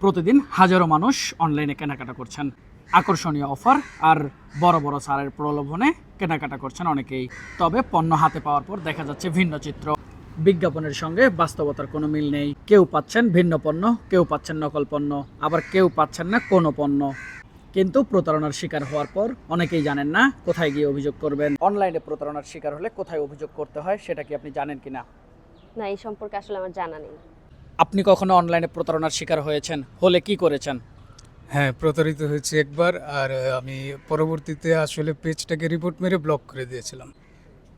প্রতিদিন হাজারো মানুষ অনলাইনে কেনাকাটা করছেন। আকর্ষণীয় অফার আর বড় বড় ছাড়ের প্রলোভনে কেনাকাটা করছেন অনেকেই। তবে পণ্য হাতে পাওয়ার পর দেখা যাচ্ছে ভিন্ন চিত্র। বিজ্ঞাপনের সঙ্গে বাস্তবতার কোনো মিল নেই। কেউ পাচ্ছেন ভিন্ন পণ্য, কেউ পাচ্ছেন নকল পণ্য, আবার কেউ পাচ্ছেন না কোনো পণ্য। কিন্তু প্রতারণার শিকার হওয়ার পর অনেকেই জানেন না কোথায় গিয়ে অভিযোগ করবেন। অনলাইনে প্রতারণার শিকার হলে কোথায় অভিযোগ করতে হয় সেটা কি আপনি জানেন কিনা? না, এই সম্পর্কে আসলে আমার জানা নেই। আপনি কখনো অনলাইনে প্রতারণার শিকার হয়েছেন? হলে কি করেছেন? হ্যাঁ, প্রতারিত হয়েছি একবার। আর আমি পরবর্তীতে আসলে পেজটাকে রিপোর্ট মেরে ব্লক করে দিয়েছিলাম।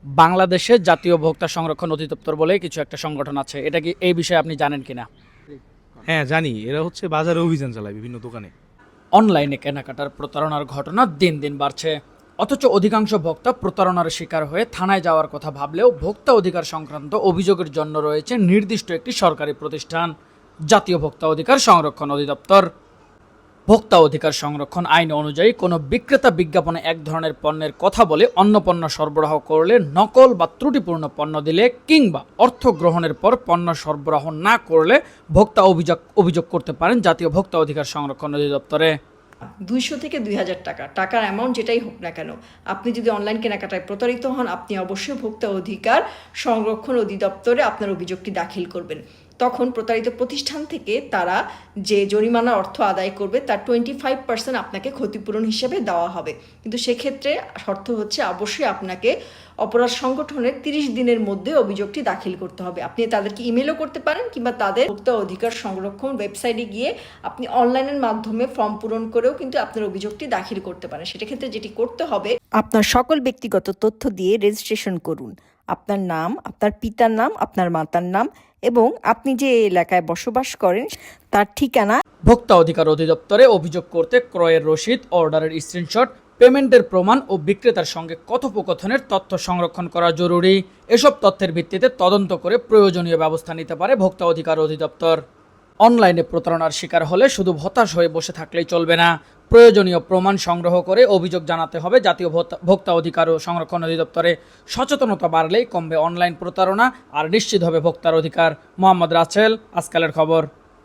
বাংলাদেশে জাতীয় ভোক্তা সংরক্ষণ অধিদপ্তর বলে কিছু একটা সংগঠন আছে, এটা কি এই বিষয়ে আপনি জানেন কিনা? হ্যাঁ জানি, এরা হচ্ছে বাজারে অভিযান চালায় বিভিন্ন দোকানে। অনলাইনে কেনাকাটার প্রতারণার ঘটনা দিন দিন বাড়ছে, অথচ অধিকাংশ ভোক্তা প্রতারণার শিকার হয়ে থানায় যাওয়ার কথা ভাবলেও ভোক্তা অধিকার সংক্রান্ত অভিযোগের জন্য রয়েছে নির্দিষ্ট একটি সরকারি প্রতিষ্ঠান, জাতীয় ভোক্তা অধিকার সংরক্ষণ অধিদপ্তর। ভোক্তা অধিকার সংরক্ষণ আইন অনুযায়ী কোনো বিক্রেতা বিজ্ঞাপনে এক ধরনের পণ্যের কথা বলে অন্য পণ্য সরবরাহ করলে, নকল বা ত্রুটিপূর্ণ পণ্য দিলে কিংবা অর্থ গ্রহণের পর পণ্য সরবরাহ না করলে ভোক্তা অভিযোগ করতে পারেন জাতীয় ভোক্তা অধিকার সংরক্ষণ অধিদপ্তরে। 200 থেকে 2000 টাকা, টাকার অ্যামাউন্ট যেটাই হোক না কেন, আপনি যদি অনলাইন কেনাকাটায় প্রতারিত হন, আপনি অবশ্যই ভোক্তা অধিকার সংরক্ষণ অধিদপ্তরে আপনার অভিযোগটি দাখিল করবেন। তখন প্রতারিত প্রতিষ্ঠান থেকে তারা যে জরিমানা অর্থ আদায় করবে তার 25% আপনাকে ক্ষতিপূরণ হিসেবে দেওয়া হবে। কিন্তু সেক্ষেত্রে শর্ত হচ্ছে অবশ্যই আপনাকে অপরাধ সংগঠনের 30 দিনের মধ্যে অভিযোগটি দাখিল করতে হবে। আপনি তাদেরকে ইমেলও করতে পারেন কিংবা তাদের ভোক্তা অধিকার সংরক্ষণ ওয়েবসাইটে গিয়ে আপনি অনলাইনের মাধ্যমে ফর্ম পূরণ করেও কিন্তু আপনার অভিযোগটি দাখিল করতে পারেন। সেটা ক্ষেত্রে যেটি করতে হবে, আপনার সকল ব্যক্তিগত তথ্য দিয়ে রেজিস্ট্রেশন করুন। আপনার নাম, আপনার পিতার নাম, আপনার মাতার নাম এবং আপনি যে এলাকায় বসবাস করেন তার ঠিকানা। ভোক্তা অধিকার অধিদপ্তরে অভিযোগ করতে ক্রয়ের রসিদ, অর্ডারের স্ক্রিনশট, পেমেন্টের প্রমাণ ও বিক্রেতার সঙ্গে কথোপকথনের তথ্য সংরক্ষণ করা জরুরি। এসব তথ্যের ভিত্তিতে তদন্ত করে প্রয়োজনীয় ব্যবস্থা নিতে পারে ভোক্তা অধিকার অধিদপ্তর। অনলাইনে প্রতারণার শিকার হলে শুধু হতাশ হয়ে বসে থাকলেই চলবে না, প্রয়োজনীয় প্রমাণ সংগ্রহ করে অভিযোগ জানাতে হবে জাতীয় ভোক্তা অধিকার ও সংরক্ষণ অধিদপ্তরে। সচেতনতা বাড়লেই কমবে অনলাইন প্রতারণা আর নিশ্চিত হবে ভোক্তার অধিকার। মোহাম্মদ রাসেল, আজকালের খবর।